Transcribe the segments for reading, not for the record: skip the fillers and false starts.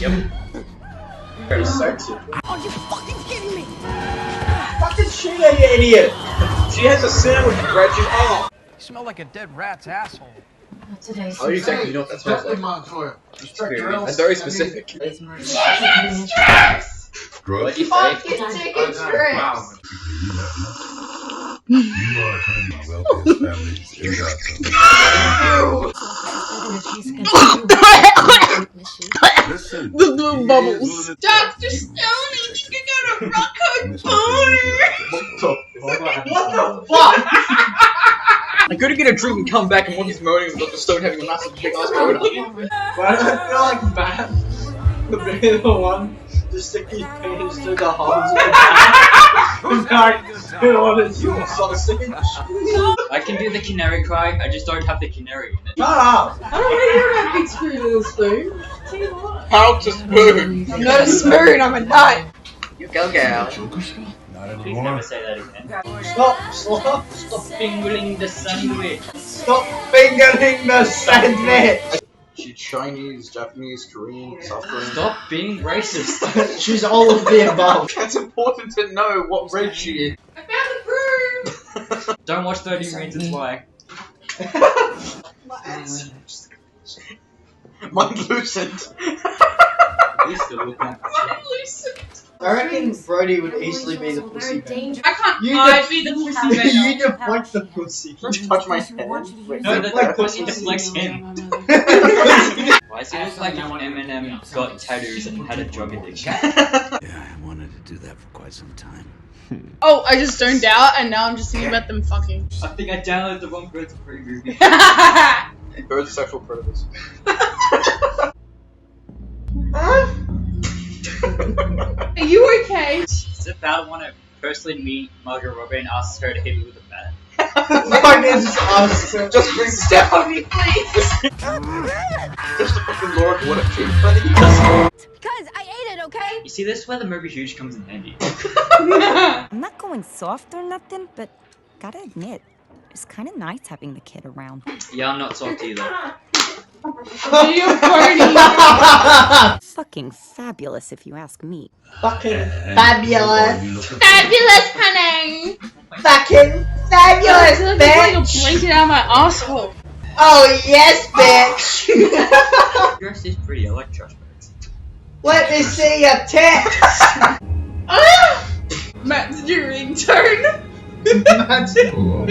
Yep. Very sexy. Are you fucking kidding me? Fucking shit, you idiot! She has a sandwich bread. She's oh. You smell like a dead rat's asshole. How do you exactly know what that smells like? That's very specific. What do you think? Listen, The bubbles. Dr. Stone, you think you're gonna rock her boner? What the fuck? I couldn't get a drink and come back and one is moaning with Dr. Stone having a massive big ass boner. Why do I feel like Matt would be the one to stick his penis through the holes of the back and want to chew a sausage? I can do the canary cry, I just don't have the canary in it. Shut up! I don't want to hear about big spoon, little spoon. How to spoon? I'm not a spoon, I'm a nut. You go, gal. Please never say that again. Stop Fingering the sandwich. Stop fingering the sandwich! She's Chinese, Japanese, Korean, South Korean. Stop being racist. She's all of the above. It's important to know what race she is. I found the broom. Don't watch 30 Reasons Why. Mind loosened. He's still looking. I'm loosened. I reckon Brody would easily be the pussy man. I can't You be the pussy You man. deflect the pussy. You touch my head. Wait, No, the deflect pussy deflects him. Why does he look like Eminem got tattoos and had a drug addiction? Yeah, I wanted to do that for quite some time. Oh, I just zoned out and now I'm just thinking about them fucking. I think I downloaded the wrong Birds of Prey movie. Birds are sexual predators. Are you okay? It's about want to personally meet Margot Robbie and ask her to hit me with a bat. Fuck, it's just us. Just bring step on me, please. Just the fucking Lord, what a cheap buddy. Because I ate it, okay? You see, this is where the movie Huge comes in handy. I'm not going soft or nothing, but gotta admit, it's kind of nice having the kid around. Yeah, I'm not soft either. You party. Fucking fabulous, if you ask me. Fucking fabulous. Fabulous, honey. Fucking fabulous, Like a bitch. blanket out of my asshole. Oh, yes, bitch. Your dress is pretty, I like trash bags. Let me see your tits. Matt's your ringtone. That's cool.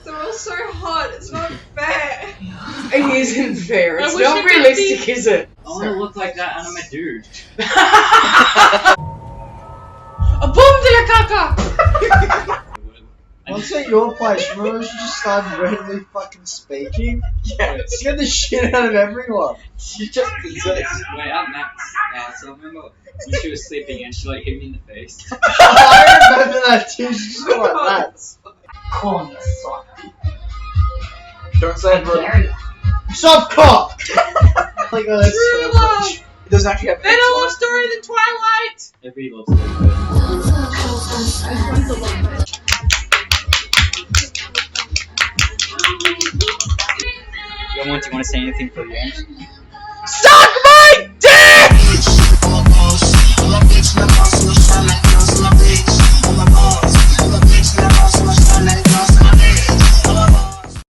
They're all so hot, it's not fair. It isn't fair. I It's wish not it could realistic, is it? I want to look like that and I'm a dude. A boom de la caca! Once at your place, remember she just started randomly fucking speaking? Yeah, it scared the shit out of everyone. She just possessed. Wait, I'm Max. So I remember when she was sleeping and she like hit me in the face. I remember that too, she just went like that. Don't say it, bro. Soft cock! Like, oh, that's True so love. much. It doesn't actually have Better love story than Twilight! Everybody loves it. Young one, do you want to say anything for the end? Stop